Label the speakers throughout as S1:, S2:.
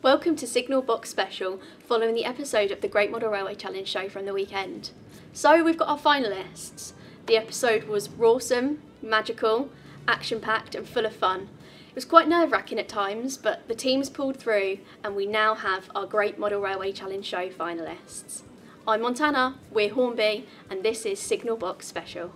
S1: Welcome to Signal Box Special, following the episode of the Great Model Railway Challenge show from the weekend. So we've got our finalists. The episode was rawsome, magical, action-packed and full of fun. It was quite nerve-wracking at times, but the teams pulled through and we now have our Great Model Railway Challenge show finalists. I'm Montana, we're Hornby, and this is Signal Box Special.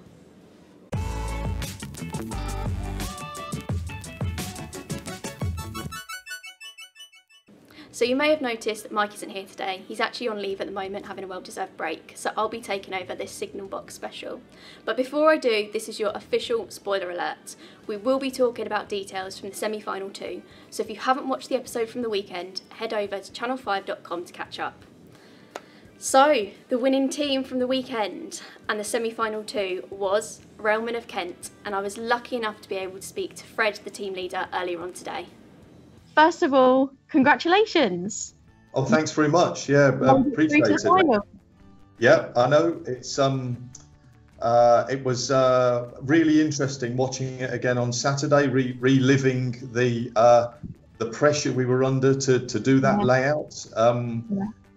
S1: So you may have noticed that Mike isn't here today. He's actually on leave at the moment, having a well-deserved break, so I'll be taking over this Signal Box Special. But before I do, this is your official spoiler alert. We will be talking about details from the semi-final 2, so if you haven't watched the episode from the weekend, head over to channel5.com to catch up. So, the winning team from the weekend and the semi-final 2 was Railmen of Kent, and I was lucky enough to be able to speak to Fred, the team leader, earlier on today.
S2: First of all, congratulations.
S3: Oh, thanks very much. Yeah, appreciate it. Yeah, I know. It was really interesting watching it again on Saturday, reliving the pressure we were under to do that layout.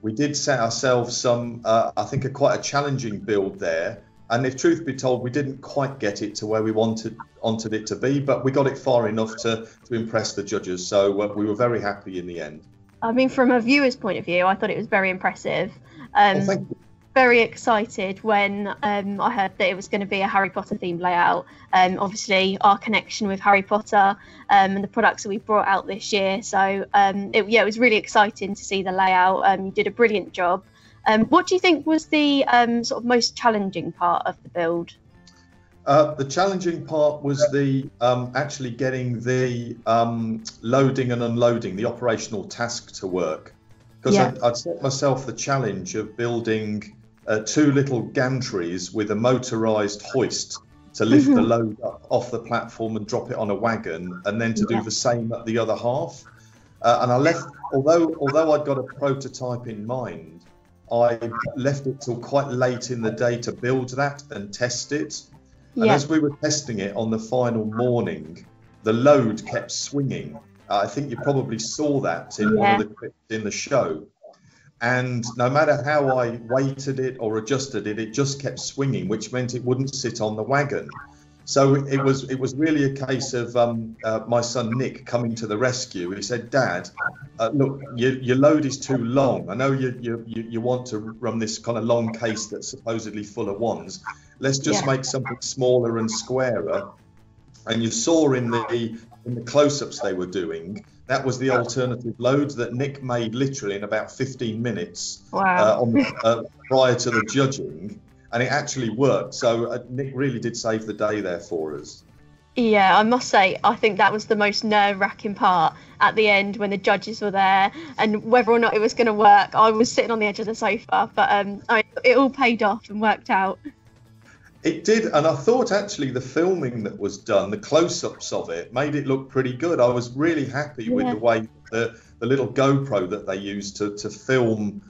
S3: We did set ourselves some, I think, quite a challenging build there. And if truth be told, we didn't quite get it to where we wanted it to be, but we got it far enough to impress the judges. So we were very happy in the end.
S2: I mean, from a viewer's point of view, I thought it was very impressive.
S3: Thank you.
S2: Very excited when I heard that it was going to be a Harry Potter themed layout. Obviously, our connection with Harry Potter and the products that we brought out this year. So it was really exciting to see the layout. You did a brilliant job. What do you think was the sort of most challenging part of the build?
S3: The challenging part was the actually getting the loading and unloading, the operational task to work. Because I'd set myself the challenge of building 2 little gantries with a motorised hoist to lift the load up off the platform and drop it on a wagon, and then to do the same at the other half. And I left, although I'd got a prototype in mind, I left it till quite late in the day to build that and test it. And as we were testing it on the final morning, the load kept swinging. I think you probably saw that in one of the clips in the show. And no matter how I weighted it or adjusted it, it just kept swinging, which meant it wouldn't sit on the wagon. So it was really a case of my son Nick coming to the rescue. He said, "Dad, look, your load is too long. I know you want to run this kind of long case that's supposedly full of wands. Let's just make something smaller and squarer." And you saw in the close-ups they were doing, that was the alternative load that Nick made literally in about 15 minutes prior to the judging. And it actually worked. So Nick really did save the day there for us.
S2: Yeah, I must say, I think that was the most nerve-wracking part at the end when the judges were there and whether or not it was going to work. I was sitting on the edge of the sofa, but it all paid off and worked out.
S3: It did, and I thought actually the filming that was done, the close-ups of it, made it look pretty good. I was really happy with the way the little GoPro that they used to film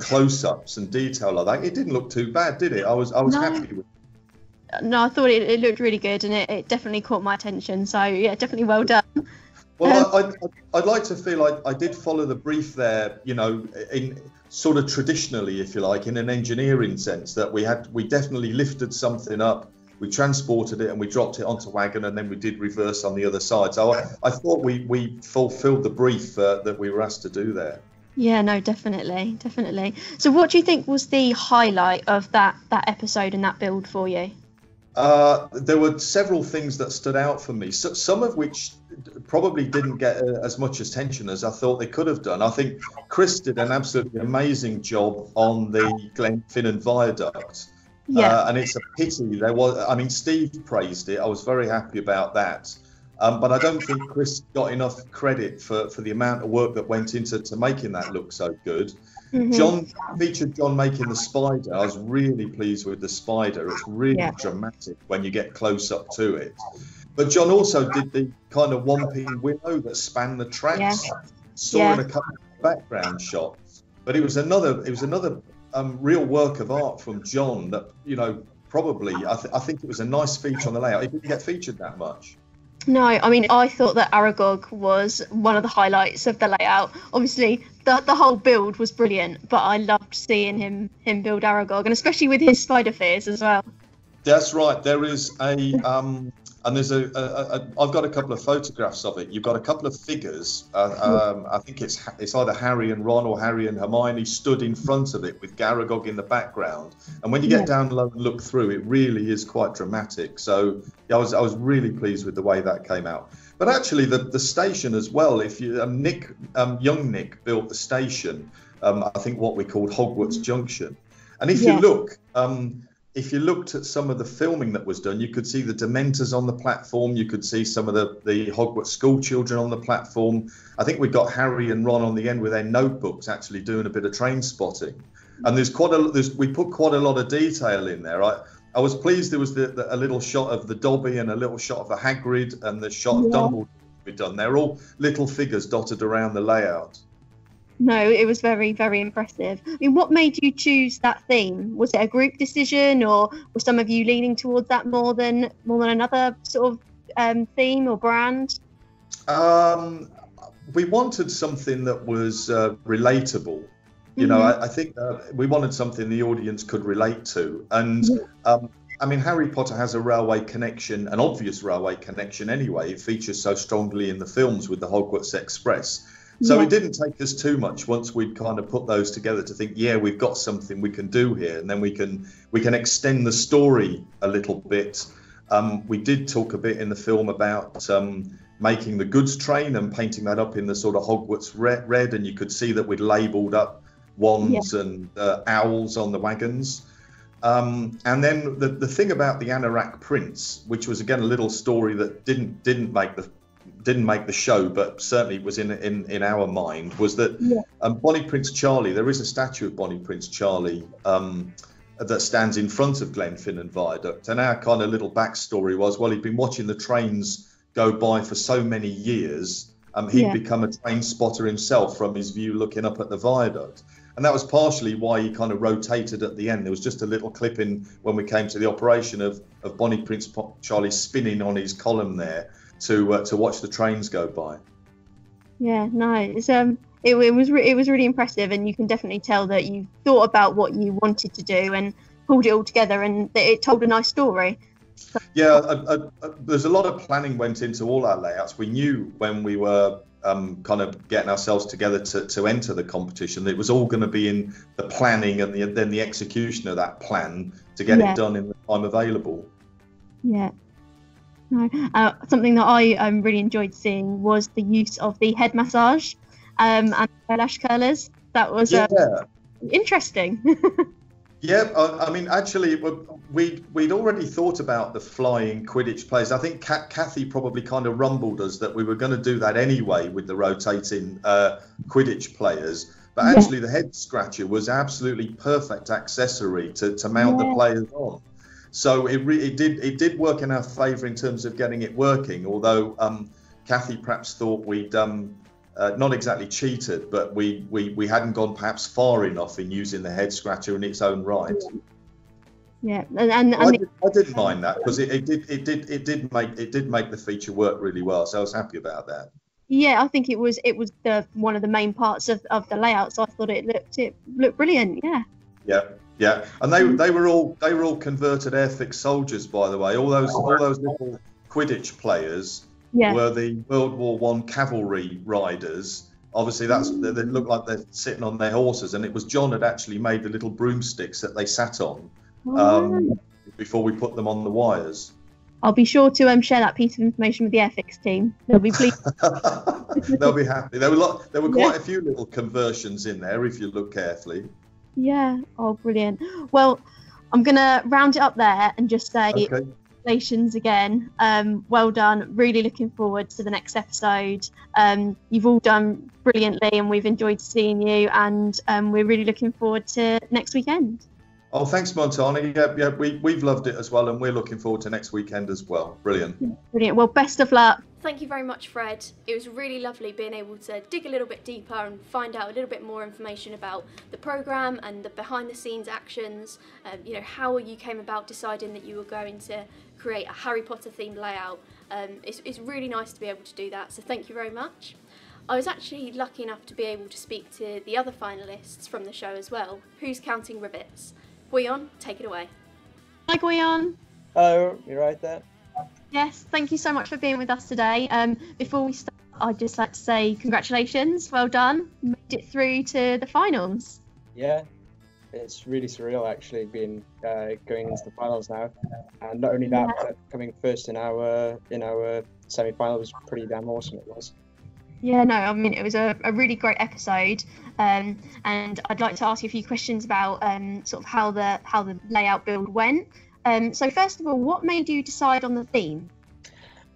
S3: close-ups and detail like that. It didn't look too bad, did it? I was happy with it.
S2: No, I thought it looked really good, and it definitely caught my attention. So yeah, definitely well done.
S3: Well, I'd like to feel I did follow the brief there, in sort of traditionally, if you like, in an engineering sense, that we definitely lifted something up, we transported it and we dropped it onto wagon, and then we did reverse on the other side. So I thought we fulfilled the brief that we were asked to do there.
S2: Yeah, no, definitely. So what do you think was the highlight of that episode and that build for you?
S3: There were several things that stood out for me, some of which probably didn't get as much attention as I thought they could have done. I think Chris did an absolutely amazing job on the Glenfinnan Viaduct. And it's a pity Steve praised it. I was very happy about that. But I don't think Chris got enough credit for the amount of work that went into making that look so good. John featured John making the spider. I was really pleased with the spider. It's really dramatic when you get close up to it. But John also did the kind of Whomping Willow that spanned the tracks. Saw in a couple of background shots. But it was another real work of art from John that probably I think it was a nice feature on the layout. It didn't get featured that much.
S2: No, I mean, I thought that Aragog was one of the highlights of the layout. Obviously, the whole build was brilliant, but I loved seeing him build Aragog, and especially with his spider fears as well.
S3: That's right. There is and there's I've got a couple of photographs of it. You've got a couple of figures. I think it's either Harry and Ron or Harry and Hermione stood in front of it with Aragog in the background. And when you get down low and look through, it really is quite dramatic. So yeah, I was really pleased with the way that came out. But actually, the station as well. If you young Nick built the station, I think what we called Hogwarts Junction. And if you look. If you looked at some of the filming that was done, you could see the Dementors on the platform. You could see some of the Hogwarts school children on the platform. I think we got Harry and Ron on the end with their notebooks, actually doing a bit of train spotting. And we put quite a lot of detail in there. I was pleased there was a little shot of the Dobby and a little shot of the Hagrid and the shot of Dumbledore we've done. They're all little figures dotted around the layout.
S2: No, it was very, very impressive. I mean, what made you choose that theme? Was it a group decision, or were some of you leaning towards that more than another sort of theme or brand?
S3: We wanted something that was relatable. You know, I think we wanted something the audience could relate to. And I mean, Harry Potter has a railway connection, an obvious railway connection anyway. It features so strongly in the films with the Hogwarts Express. So it didn't take us too much once we'd kind of put those together to think, yeah, we've got something we can do here, and then we can extend the story a little bit. We did talk a bit in the film about making the goods train and painting that up in the sort of Hogwarts red, and you could see that we'd labelled up wands and owls on the wagons. And then the thing about the Anorak Prince, which was again a little story that didn't make the show, but certainly was in our mind, was that Bonnie Prince Charlie, there is a statue of Bonnie Prince Charlie that stands in front of Glenfinnan Viaduct. And our kind of little backstory was, well, he'd been watching the trains go by for so many years, he'd become a train spotter himself from his view looking up at the viaduct. And that was partially why he kind of rotated at the end. There was just a little clip in when we came to the operation of Bonnie Prince Charlie spinning on his column there to watch the trains go by.
S2: Yeah, no, it was really impressive, and you can definitely tell that you thought about what you wanted to do and pulled it all together, and it told a nice story. So,
S3: there's a lot of planning went into all our layouts. We knew when we were kind of getting ourselves together to enter the competition, it was all going to be in the planning and then the execution of that plan to get it done in the time available. Yeah.
S2: No. Something that I really enjoyed seeing was the use of the head massage and eyelash curlers. That was interesting.
S3: I mean, actually, we'd already thought about the flying Quidditch players. I think Kathy probably kind of rumbled us that we were going to do that anyway with the rotating Quidditch players. But actually, the head scratcher was absolutely perfect accessory to mount the players on. So it did work in our favour in terms of getting it working, although Kathy perhaps thought we'd not exactly cheated, but we hadn't gone perhaps far enough in using the head scratcher in its own right.
S2: Yeah,
S3: I didn't mind that because it did make the feature work really well, so I was happy about that.
S2: Yeah, I think it was one of the main parts of the layout, so I thought it looked brilliant.
S3: Yeah, and they were all converted Airfix soldiers, by the way. All those little Quidditch players were the World War I cavalry riders. Obviously, they look like they're sitting on their horses, and it was John had actually made the little broomsticks that they sat on before we put them on the wires.
S2: I'll be sure to share that piece of information with the Airfix team. They'll be pleased.
S3: They'll be happy. There were quite a few little conversions in there if you look carefully.
S2: Yeah. Oh, brilliant. Well, I'm going to round it up there and just say congratulations again. Well done. Really looking forward to the next episode. You've all done brilliantly and we've enjoyed seeing you, and we're really looking forward to next weekend. Oh,
S3: thanks, Montana. Yeah, we've loved it as well, and we're looking forward to next weekend as well. Brilliant.
S2: Brilliant. Well, best of luck.
S1: Thank you very much, Fred. It was really lovely being able to dig a little bit deeper and find out a little bit more information about the programme and the behind-the-scenes actions, how you came about deciding that you were going to create a Harry Potter themed layout, It's really nice to be able to do that, so thank you very much. I was actually lucky enough to be able to speak to the other finalists from the show as well. Who's counting ribbits? Guion, take it away.
S2: Hi, Guion.
S4: Hello, you're right there.
S2: Yes, thank you so much for being with us today. Before we start, I'd just like to say congratulations, well done, made it through to the finals.
S4: Yeah, it's really surreal actually being going into the finals now, and not only that, but coming first in our semi-final was pretty damn awesome. It was.
S2: Yeah, no, I mean it was a really great episode, and I'd like to ask you a few questions about sort of how the layout build went. So first of all, what made you decide on the theme?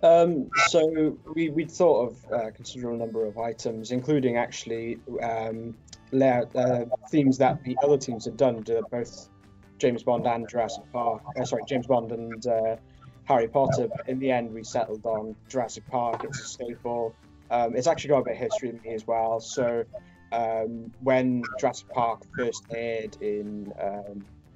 S4: So we'd thought of a considerable number of items, including actually layout themes that the other teams had done, both James Bond and Jurassic Park. James Bond and Harry Potter. But in the end, we settled on Jurassic Park. It's a staple. It's actually got a bit of history in me as well. So when Jurassic Park first aired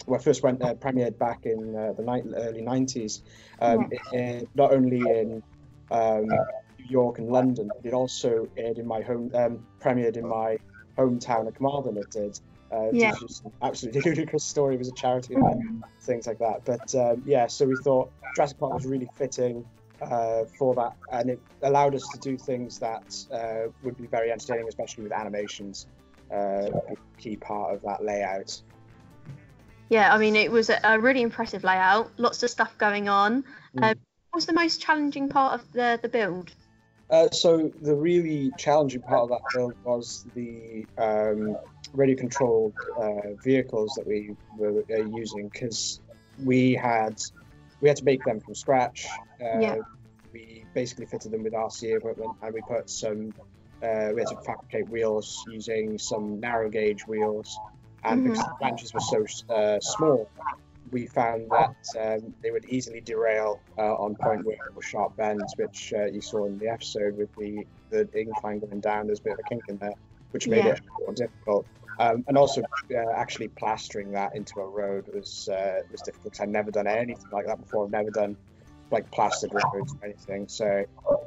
S4: premiered back in the early 90s. It aired not only in New York and London, but it also aired in premiered in my hometown of Carmarthen. It did. Which is an absolutely ludicrous story. It was a charity event, things like that. But so we thought Jurassic Park was really fitting for that, and it allowed us to do things that would be very entertaining, especially with animations, a key part of that layout.
S2: Yeah, I mean, it was a really impressive layout, lots of stuff going on. What was the most challenging part of the build?
S4: So the really challenging part of that build was the radio-controlled vehicles that we were using, because we had to make them from scratch. We basically fitted them with RC equipment, and we put some. We had to fabricate wheels using some narrow gauge wheels. And because the branches were so small, we found that they would easily derail on point where there were sharp bends, which you saw in the episode with the incline going down. There's a bit of a kink in there, which made it more difficult. And also, actually plastering that into a road was difficult, because I'd never done anything like that before. I've never done like plastered roads or anything. So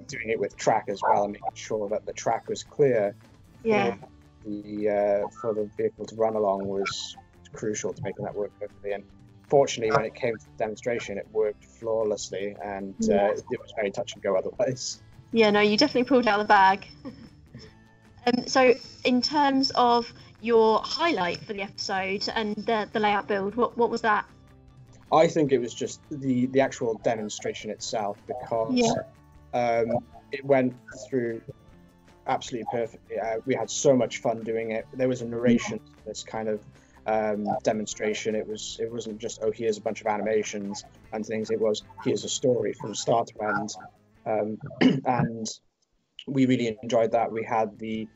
S4: doing it with track as well, and making sure that the track was clear. For the vehicle to run along was crucial to making that work perfectly. And fortunately, when it came to the demonstration, it worked flawlessly, and it was very touch and go otherwise. Yeah,
S2: no, you definitely pulled out of the bag. So in terms of your highlight for the episode and the layout build, what was that?
S4: I think it was just the actual demonstration itself, because it went through absolutely perfectly. We had so much fun doing it. There was a narration to this kind of demonstration. It wasn't just, oh, here's a bunch of animations and things. It was, here's a story from start to end, and we really enjoyed that. We had the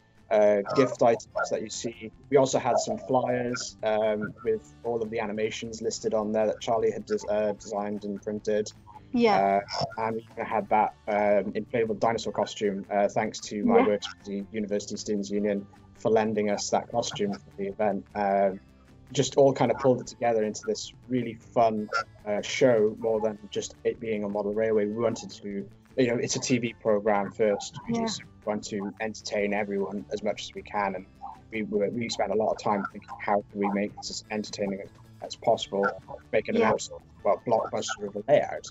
S4: gift items that you see. We also had some flyers with all of the animations listed on there that Charlie had designed and printed. And we had that inflatable dinosaur costume, thanks to my work with the University Students' Union for lending us that costume for the event. Just all kind of pulled it together into this really fun show, more than just it being a model railway. We wanted to, it's a TV program first. We just want to entertain everyone as much as we can, and we spent a lot of time thinking, how can we make this as entertaining as possible, make it a more blockbuster of a layout.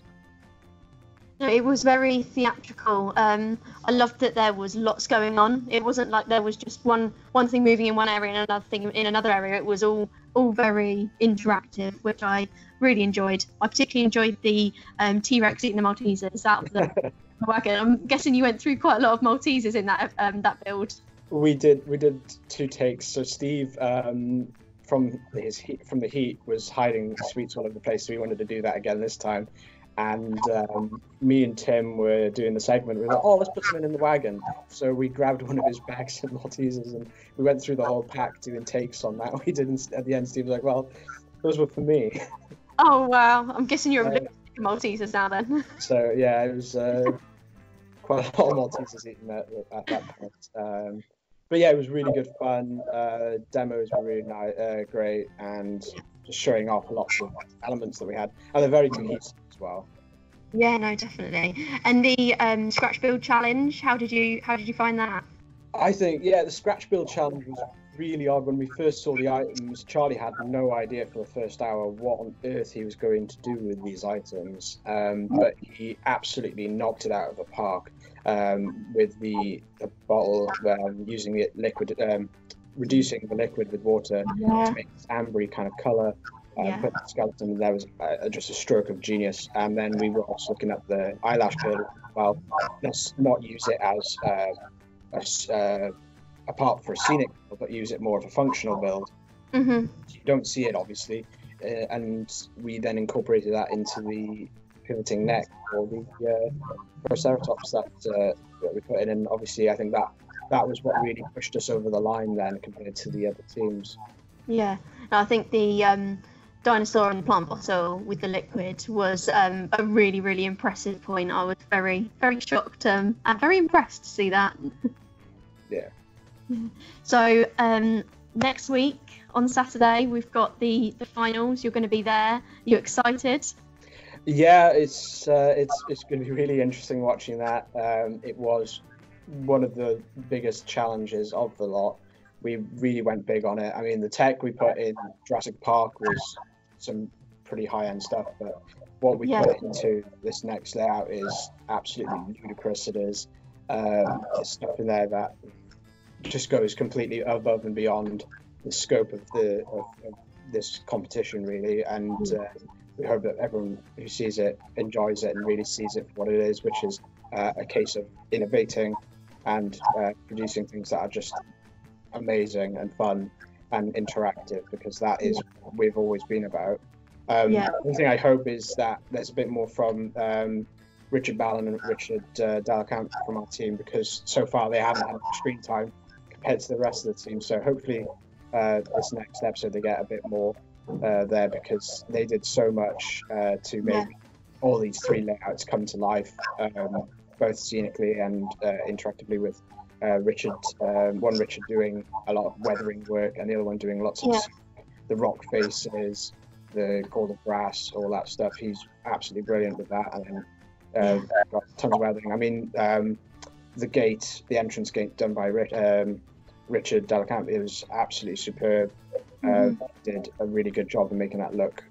S2: It was very theatrical. I loved that there was lots going on. It wasn't like there was just one thing moving in one area and another thing in another area. It was all very interactive, which I really enjoyed. I particularly enjoyed the T-Rex eating the Maltesers out of the wagon. I'm guessing you went through quite a lot of Maltesers in that build. We did 2 takes. So Steve, from the heat, was hiding sweets all over the place. So we wanted to do that again this time. And me and Tim were doing the segment. We were like, oh, let's put them in the wagon. So we grabbed one of his bags of Maltesers, and we went through the whole pack doing takes on that. We didn't. At the end, Steve was like, well, those were for me. Oh, wow. I'm guessing you're a Maltesers now then. So, yeah, it was quite a lot of Maltesers eaten at that point. But, yeah, it was really good fun. Demos were really great, and just showing off lots of elements that we had. And they're very cohesive as well. Yeah, no, definitely. And the scratch build challenge, how did you find that?
S4: I think, yeah, the scratch build challenge was really odd. When we first saw the items, Charlie had no idea for the first hour what on earth he was going to do with these items. But he absolutely knocked it out of the park with the bottle, using the liquid, reducing the liquid with water to make this ambery kind of color. Put the skeleton, there was just a stroke of genius. And then we were also looking at the eyelash build. Well, let's not use it as a part for a scenic build, but use it more of a functional build.
S2: Mm-hmm.
S4: You don't see it, obviously. And we then incorporated that into the pivoting neck or the Triceratops that we put in. And obviously, I think that was what really pushed us over the line then compared to the other teams.
S2: Yeah, I think the dinosaur and the plant bottle with the liquid was a really, really impressive point. I was very, very shocked and very impressed to see that.
S4: Yeah.
S2: So next week on Saturday we've got the finals. You're going to be there. Are you excited?
S4: Yeah, it's going to be really interesting watching that. It was one of the biggest challenges of the lot. We really went big on it. I mean, the tech we put in Jurassic Park was some pretty high-end stuff, but what we put into this next layout is absolutely ludicrous. It is. There's stuff in there that just goes completely above and beyond the scope of this competition, really. And we hope that everyone who sees it enjoys it and really sees it for what it is, which is a case of innovating and producing things that are just amazing and fun and interactive, because that is what we've always been about. One thing I hope is that there's a bit more from Richard Ballon and Richard Dalacamp from our team, because so far they haven't had much screen time compared to the rest of the team. So hopefully this next episode they get a bit more there, because they did so much to make all these three layouts come to life, both scenically and interactively, with Richard doing a lot of weathering work and the other one doing lots of the rock faces, the golden brass, all that stuff. He's absolutely brilliant with that. And then got tons of weathering. I mean, the entrance gate done by Richard Dalacamp, it was absolutely superb. Did a really good job in making that look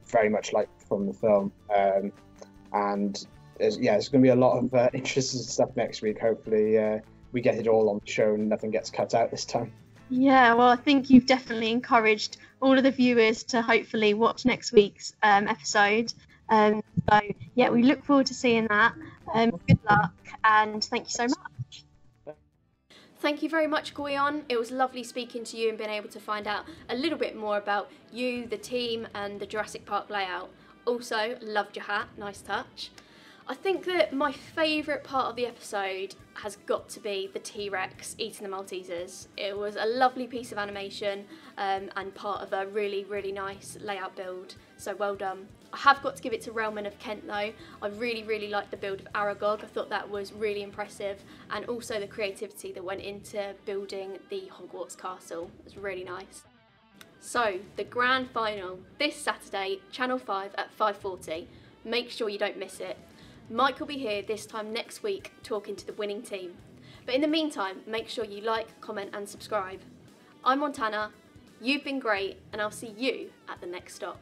S4: very much like from the film. And there's going to be a lot of interesting stuff next week. Hopefully we get it all on the show and nothing gets cut out this time.
S2: Yeah, well, I think you've definitely encouraged all of the viewers to hopefully watch next week's episode. So, yeah, we look forward to seeing that. Good luck, and thank you so much.
S1: Thank you very much, Goyon. It was lovely speaking to you and being able to find out a little bit more about you, the team, and the Jurassic Park layout. Also, loved your hat, nice touch. I think that my favourite part of the episode has got to be the T-Rex eating the Maltesers. It was a lovely piece of animation and part of a really, really nice layout build, so well done. I have got to give it to Realman of Kent though. I really, really liked the build of Aragog. I thought that was really impressive, and also the creativity that went into building the Hogwarts castle. It was really nice. So, the grand final, this Saturday, Channel 5 at 5:40. Make sure you don't miss it. Mike will be here this time next week talking to the winning team. But in the meantime, make sure you like, comment and subscribe. I'm Montana, you've been great, and I'll see you at the next stop.